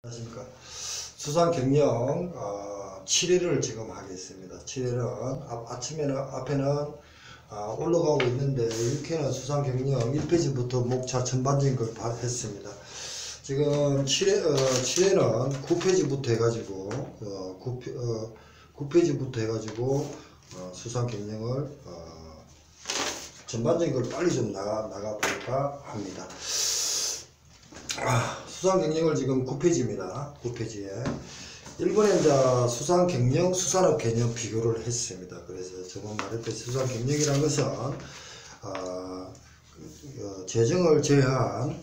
안녕하십니까. 수상 경영 7회를 지금 하겠습니다. 7회는 아침에는 앞에는 올라가고 있는데 이렇게는 수상 경영 1페이지부터 목차 전반적인 걸 했습니다. 지금 7회는 9페이지부터 해가지고 9페이지부터 해가지고 수상 경영을 전반적인 걸 빨리 좀 나가볼까 합니다. 수상 경영을 지금 9페이지입니다. 9페이지에 1번에 이제 수상 경영, 수산업 개념 비교를 했습니다. 그래서 저번 말했듯이 수상 경영이라는 것은 재정을 제외한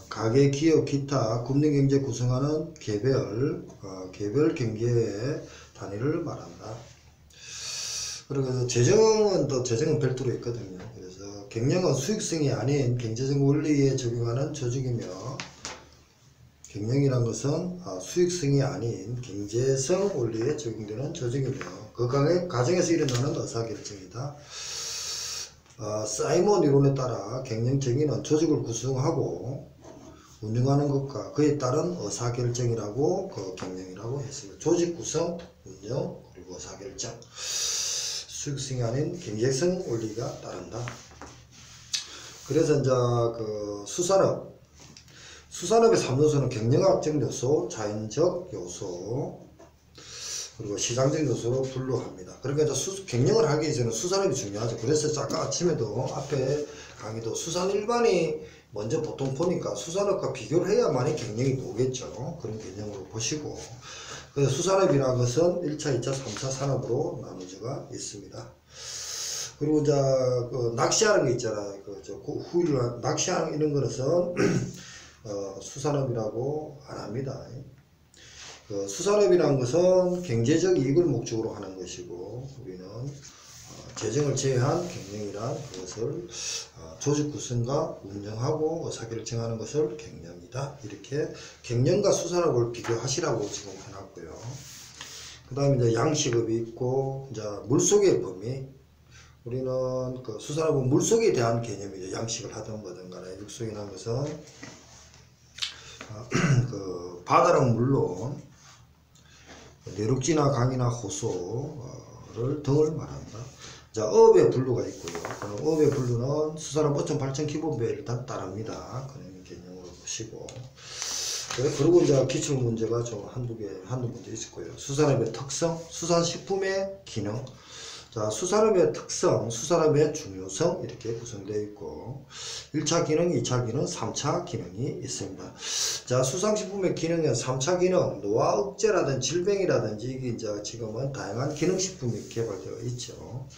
가계, 기업, 기타, 금융경제 구성하는 개별 경제의 단위를 말한다. 그리고 재정은 별도로 있거든요. 그래서 경영은 수익성이 아닌 경제적 원리에 적용하는 조직이며, 경영이란 것은 수익성이 아닌 경제성 원리에 적용되는 조직이며 그 과정에서 일어나는 의사결정이다. 사이먼 이론에 따라 경영 정의는 조직을 구성하고 운영하는 것과 그에 따른 의사결정이라고 경영이라고 했습니다. 조직 구성, 운영, 그리고 의사결정. 수익성이 아닌 경제성 원리가 따른다. 그래서 이제 수산업의 3요소는 경영학적 요소, 자연적 요소, 그리고 시장적 요소로 분류합니다. 그러니까 이제 경영을 하기 전에 수산업이 중요하죠. 그래서 아까 아침에도 앞에 강의도 수산 일반이 먼저 보통 보니까 수산업과 비교를 해야만이 경영이 나오겠죠. 그런 개념으로 보시고. 그래서 수산업이라는 것은 1차, 2차, 3차 산업으로 나누어져 있습니다. 그리고 이제 낚시하는 거 있잖아요. 후일을 낚시하는 이런 것은 수산업이라고 안 합니다. 수산업이라는 것은 경제적 이익을 목적으로 하는 것이고, 우리는 재정을 제외한 경영이란 그것을 조직 구성과 운영하고 의사결정하는 것을 경영이다. 이렇게 경영과 수산업을 비교하시라고 지금 해놨고요. 그 다음에 이제 양식업이 있고, 이제 물속의 범위. 우리는 수산업은 물속에 대한 개념이죠. 양식을 하든 뭐든 간에 육속이라는 것은 바다는 물론 내륙지나 강이나 호수를 등을 말한다. 자, 어업의 분류가 있고요. 그럼 어업의 분류는 수산업 어촌 발전 기본부에 일단 따릅니다. 그런 개념으로 보시고. 그리고 이제 기출 문제가 좀 한두 문제 있을 거예요. 수산업의 특성, 수산식품의 기능. 자, 수산업의 특성, 수산업의 중요성 이렇게 구성되어 있고, 1차 기능, 2차 기능, 3차 기능이 있습니다. 자, 수산식품의 기능은 3차 기능, 노화 억제라든지 질병이라든지 이게 이제 지금은 다양한 기능식품이 개발되어 있죠.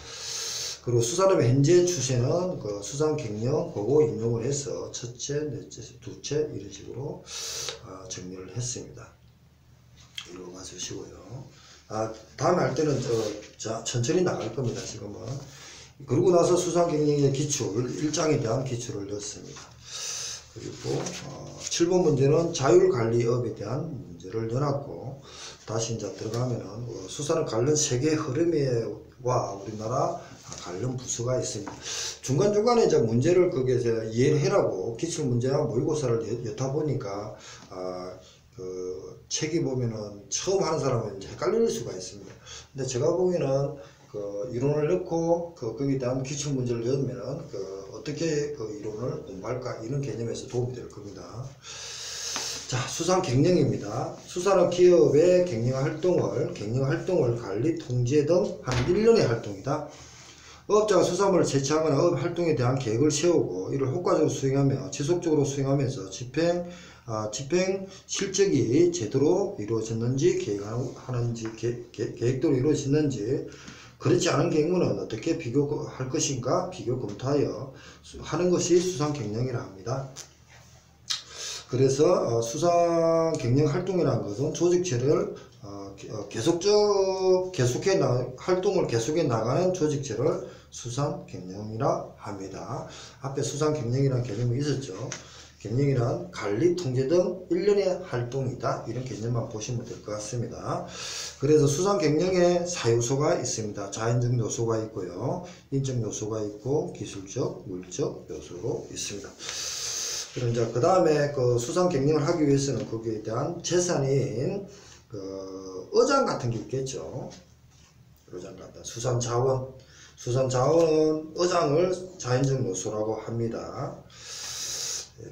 그리고 수산업의 현재 추세는 수산 경영 보고 인용을 해서 첫째, 넷째, 둘째 이런 식으로 정리를 했습니다. 읽어봐 주시고요. 다음에 할 때는 천천히 나갈 겁니다. 지금은. 그러고 나서 수상 경영의 기출 1장에 대한 기출을 넣었습니다. 그리고 7번 문제는 자율관리업에 대한 문제를 넣어놨고, 다시 이제 들어가면은 수산업 관련 세계 흐름과 우리나라 관련 부서가 있습니다. 중간중간에 이제 문제를 거기에서 이해를 해라고 기출 문제와 모의고사를 여타 보니까 책이 보면은 처음 하는 사람은 이제 헷갈릴 수가 있습니다. 근데 제가 보기에는 이론을 넣고 거기에 대한 기출 문제를 넣으면은 어떻게 이론을 공부할까 이런 개념에서 도움이 될 겁니다. 자, 수산 경영입니다. 수산업 기업의 경영 활동을 관리, 통제 등 한 1년의 활동이다. 어업자가 수산물을 채취하거나 어업 활동에 대한 계획을 세우고 이를 효과적으로 수행하며 지속적으로 수행하면서 집행 실적이 제대로 이루어졌는지 계획대로 이루어졌는지, 그렇지 않은 경우는 어떻게 비교할 것인가 비교 검토하여 하는 것이 수상 경영이라 합니다. 그래서 수상 경영 활동이라는 것은 조직체를 활동을 계속해 나가는 조직체를 수상 경영이라 합니다. 앞에 수상 경영이라는 개념이 있었죠. 경영이란 관리, 통제 등 1년의 활동이다. 이런 개념만 보시면 될 것 같습니다. 그래서 수상 경영에 4요소가 있습니다. 자연적 요소가 있고요. 인적 요소가 있고 기술적, 물적 요소로 있습니다. 그럼 이제 그 다음에 그 수상 경영을 하기 위해서는 거기에 대한 재산인 그 어장 같은 게 있겠죠. 어장 같은 수산 자원은 어장을 자연적 요소라고 합니다.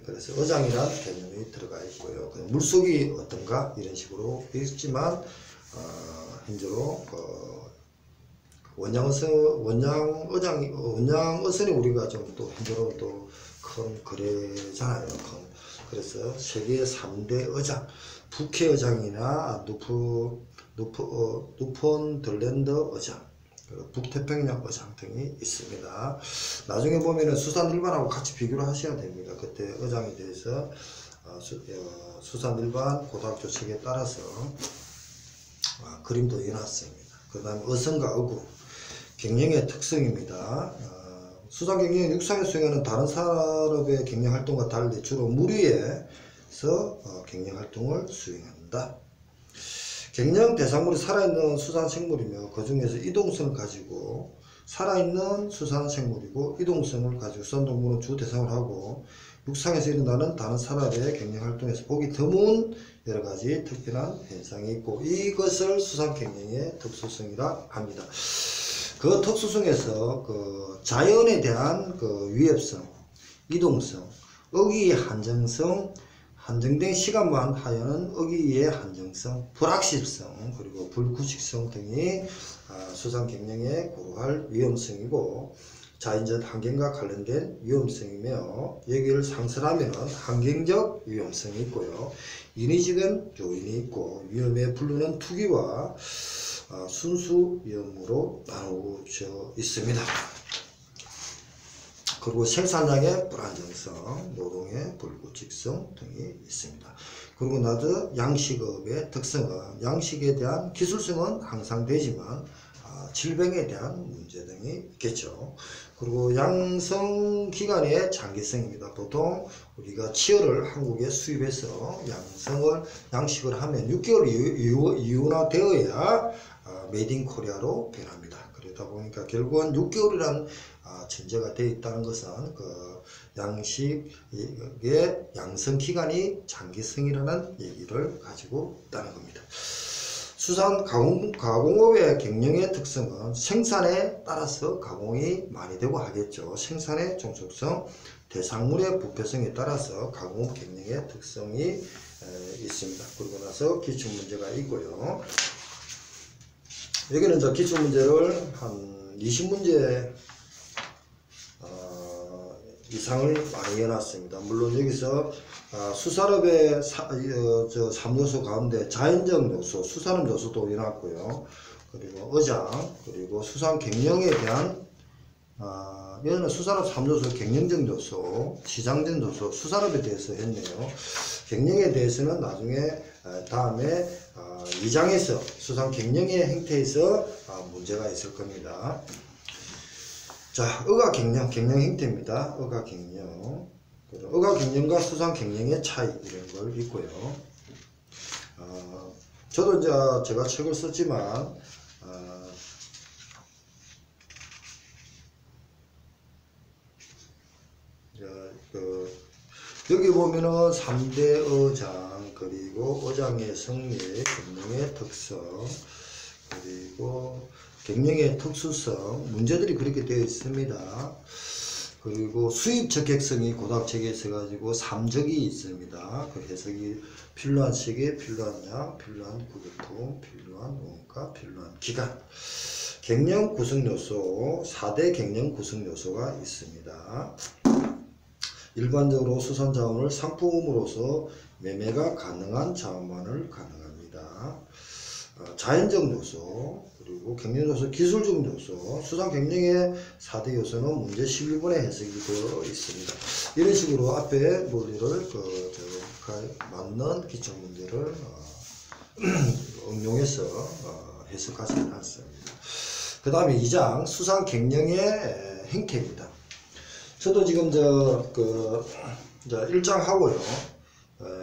그래서 어장이란 개념이 들어가 있고요. 물속이 어떤가 이런 식으로 있지만 현재로 원양어선이 우리가 좀 또 현재로 또 큰 거래잖아요. 그래서 세계 3대 어장, 북해어장이나 누폰들랜드 어장, 북태평양 어장 등이 있습니다. 나중에 보면은 수산일반하고 같이 비교를 하셔야 됩니다. 그때 어장에 대해서 수산일반 고등학교 책에 따라서 그림도 해놨습니다. 그 다음에 어선과 어구, 경영의 특성입니다. 수산 경영은 육상에 수행하는 다른 산업의 경영 활동과 달리 주로 물 위에서 경영 활동을 수행한다. 경영 대상물이 살아있는 수산 생물이며 그 중에서 이동성을 가지고 살아있는 수산 생물이고 이동성을 가지고 수산동물은 주 대상을 하고 육상에서 일어나는 다른 산업의 경영 활동에서 보기 드문 여러가지 특별한 현상이 있고 이것을 수산 경영의 특수성이라 합니다. 그 특수성에서 그 자연에 대한 그 위협성, 이동성, 어기의 한정된 시간만 하여는 어기의 한정성, 불확실성, 그리고 불구식성 등이 수산 경영에 고려할 위험성이고 자연적 환경과 관련된 위험성이며 여기를 상설하면 환경적 위험성이 있고요. 인위적인 요인이 있고 위험의 분류는 투기와 순수 위험으로 나누어져 있습니다. 그리고 생산량의 불안정성, 노동의 불규칙성 등이 있습니다. 그리고 나도 양식업의 특성은 양식에 대한 기술성은 항상 되지만 질병에 대한 문제 등이 있겠죠. 그리고 양성 기간의 장기성입니다. 보통 우리가 치어를 한국에 수입해서 양식을 하면 6개월 이후나 메이드 인 코리아로 변합니다. 그러다 보니까 결국은 6개월이란 전제가 되어 있다는 것은 그 양식의 양성 기간이 장기성이라는 얘기를 가지고 있다는 겁니다. 수산 가공업의 경영의 특성은 생산에 따라서 가공이 많이 되고 하겠죠. 생산의 종속성, 대상물의 부패성에 따라서 가공업 경영의 특성이 있습니다. 그러고 나서 기출문제가 있고요. 여기는 저 기출문제를 한 20문제 이상을 많이 해놨습니다. 물론 여기서 수산업의 3요소 가운데 자연적 요소, 수산업 요소도 해놨고요. 그리고 어장, 그리고 수산 경영에 대한 여기는 수산업 3요소 경영적 요소, 시장적 요소, 수산업에 대해서 했네요. 경영에 대해서는 나중에 다음에 2장에서 수산 경영의 행태에서 문제가 있을 겁니다. 자, 어가 경영 행태입니다. 어가 경영. 어가 경영과 수산 경영의 차이 이런 걸 있고요. 저도 이제 제가 책을 썼지만 여기 보면은 3대 어장, 그리고 어장의 성리, 경영의 특성, 그리고 경영의 특수성, 문제들이 그렇게 되어 있습니다. 그리고 수입 적격성이 고등학책에 있어가지고 3적이 있습니다. 그 해석이 필요한 시기, 필요한 양, 필요한 구역품, 필요한 원가, 필요한 기간. 경영 구성 요소, 4대 경영 구성 요소가 있습니다. 일반적으로 수산 자원을 상품으로서 매매가 가능한 자원만을 가능합니다. 자연적 요소, 그리고 경영 요소, 기술적 요소, 수산 경영의 4대 요소는 문제 11번에 해석이 되어 있습니다. 이런 식으로 앞에 논리를 맞는 기출 문제를 응용해서 해석하지 않았습니다. 그 다음에 2장 수산 경영의 행태입니다. 저도 지금 1장 하고요.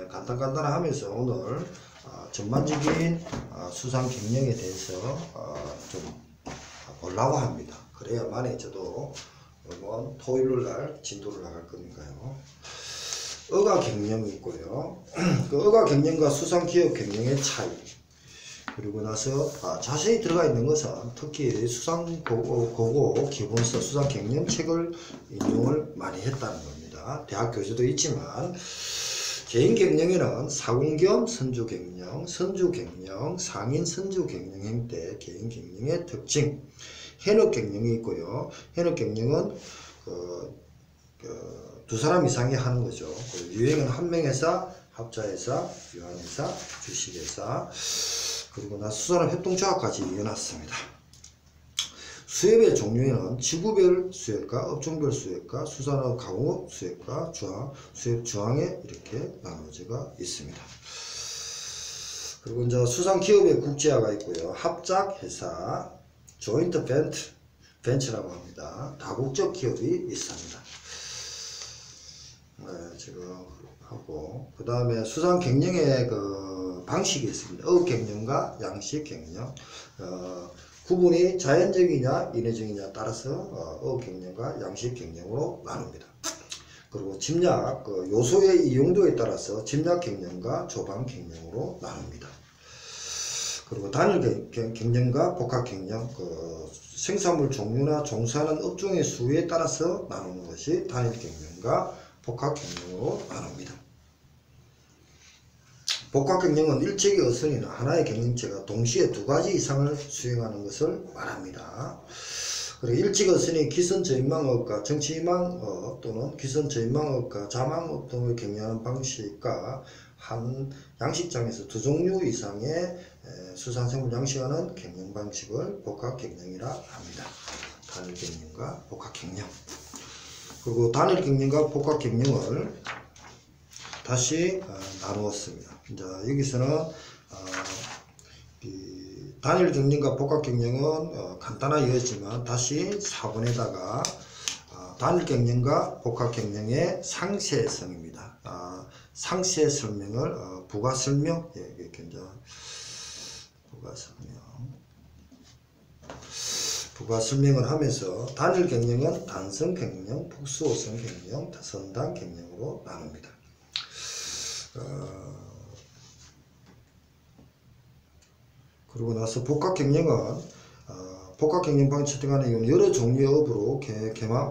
간단하면서 오늘 전반적인 수산 경영에 대해서 좀 보려고 합니다. 그래야만에 저도 이번 토요일 날 진도를 나갈 거니까요. 어가 갱년이 있고요. 그 어가 갱년과 수산 기업 갱년의 차이. 그리고 나서 자세히 들어가 있는 것은 특히 수산 고고 기본서 수산 갱년 책을 인용을 많이 했다는 겁니다. 대학 교재도 있지만 개인 갱년에는 사공겸 선주 갱년, 선주 갱년, 상인 선주 갱년 행때 개인 갱년의 특징, 현업 갱년이 있고요. 현업 갱년은 두 사람 이상이 하는 거죠. 유행은 한 명회사, 합자회사, 유한회사, 주식회사, 그리고 나 수산업 협동조합까지 이어놨습니다. 수협의 종류에는 지구별 수협과 업종별 수협과 수산업 가공업 수협과 주항, 수협 주항에 이렇게 나눠져가 있습니다. 그리고 이제 수산 기업의 국제화가 있고요. 합작 회사, 조인트 벤처라고 합니다. 다국적 기업이 있습니다. 지금 하고 그 다음에 수산 갱년의 그 방식이 있습니다. 어업 갱년과 양식 갱년. 구분이 자연적이냐 인위적이냐 따라서 어업 갱년과 양식 갱년으로 나눕니다. 그리고 집약 요소의 이용도에 따라서 집약 갱년과 조방 갱년으로 나눕니다. 그리고 단일 갱년과 복합 갱년, 생산물 종류나 종사하는 업종의 수에 따라서 나누는 것이 단일 갱년과 복합 갱년으로 나눕니다. 복합 갱년은 일찍이 어선이나 하나의 갱년체가 동시에 두 가지 이상을 수행하는 것을 말합니다. 그리고 일찍 어선이 기선 저인망업과 정치희망업 또는 기선 저인망업과 자망업 등을 갱년하는 방식과 한 양식장에서 두 종류 이상의 수산생물 양식하는 갱년 방식을 복합 갱년이라 합니다. 단일 갱년과 복합 갱년. 그리고 단일 갱년과 복합 갱년을 다시 나누었습니다. 이제 여기서는 단일 갱년과 복합 갱년은 간단하였지만 다시 4번에다가 단일 갱년과 복합 갱년의 상세 설명입니다. 상세 설명을 부가 설명, 이렇게 이제 부가 설명을 하면서 단일 갱년은 단선 갱년, 폭수호선 갱년, 선단 갱년으로 나눕니다. 그리고 나서 복합 갱년은 복합 갱년 방식 채택하는 이유는 여러 종류의 업으로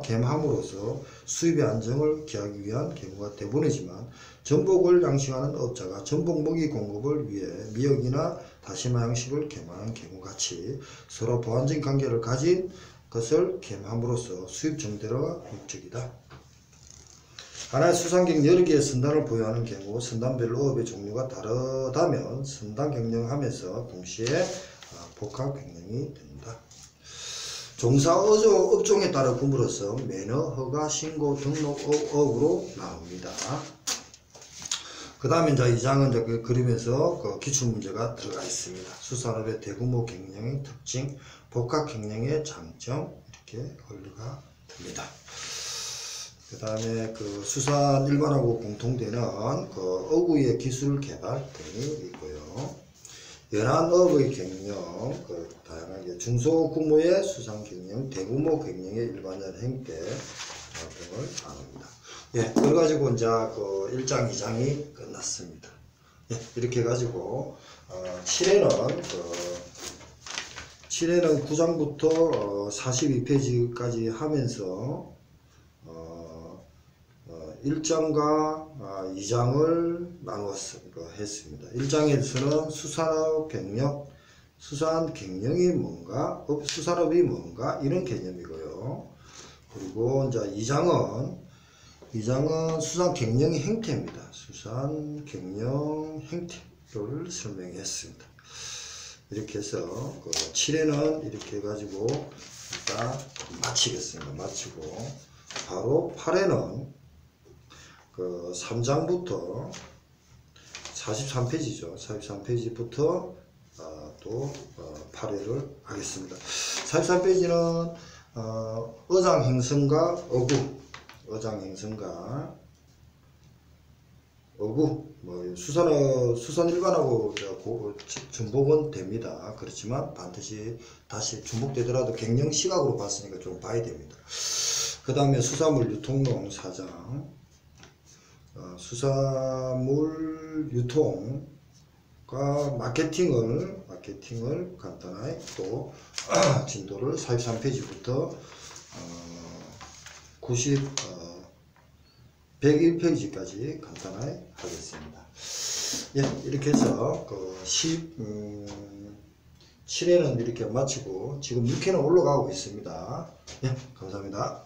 겸함으로써 수입의 안정을 기하기 위한 경우가 대부분이지만 전복을 양식하는 업자가 전복 먹이 공급을 위해 미역이나 다시마 양식을 겸하는 경우 같이 서로 보완적인 관계를 가진 것을 겸함으로써 수입 증대가 목적이다. 하나의 수산객 여러 개의 선단을 보유하는 경우 선단별로 업의 종류가 다르다면 선단 경영하면서 동시에 복합 경영이 된다. 종사 업종에 따라 구분해서 매너, 허가, 신고, 등록 업으로 나옵니다. 그 다음에 이제 이 장은 이제 그림에서 기출문제가 들어가 있습니다. 수산업의 대규모 경영의 특징, 복합 경영의 장점 이렇게 권리가 됩니다. 그 다음에 수산 일반하고 공통되는 어구의 기술 개발 등이 있고요. 연안업의 경영, 다양하게 중소규모의 수산 경영, 대규모 경영의 일반적 행태 등을 나눕니다. 예, 그래가지고 이제 1장, 2장이 끝났습니다. 예, 이렇게 해가지고 7회는 9장부터 42페이지까지 하면서 1장과 2장을 했습니다. 1장에서는 수산업 경영, 수산 경영이 뭔가, 수산업이 뭔가 이런 개념이고요. 그리고 이제 2장은 수산 경영의 행태입니다. 수산 경영 행태를 설명했습니다. 이렇게 해서 7회는 이렇게 해가지고 일단 마치겠습니다. 마치고 바로 8회는 3장부터 43페이지죠. 43페이지부터 또 8회를 하겠습니다. 43페이지는 어장행성과 어구, 수산 일반하고 중복은 됩니다. 그렇지만 반드시 다시 중복되더라도 경영 시각으로 봤으니까 좀 봐야 됩니다. 그 다음에 수산물 유통농 4장, 수산물 유통과 마케팅을 간단하게 또 진도를 43페이지부터 101페이지까지 간단하게 하겠습니다. 예, 이렇게 해서 7회는 이렇게 마치고 지금 6회는 올라가고 있습니다. 예, 감사합니다.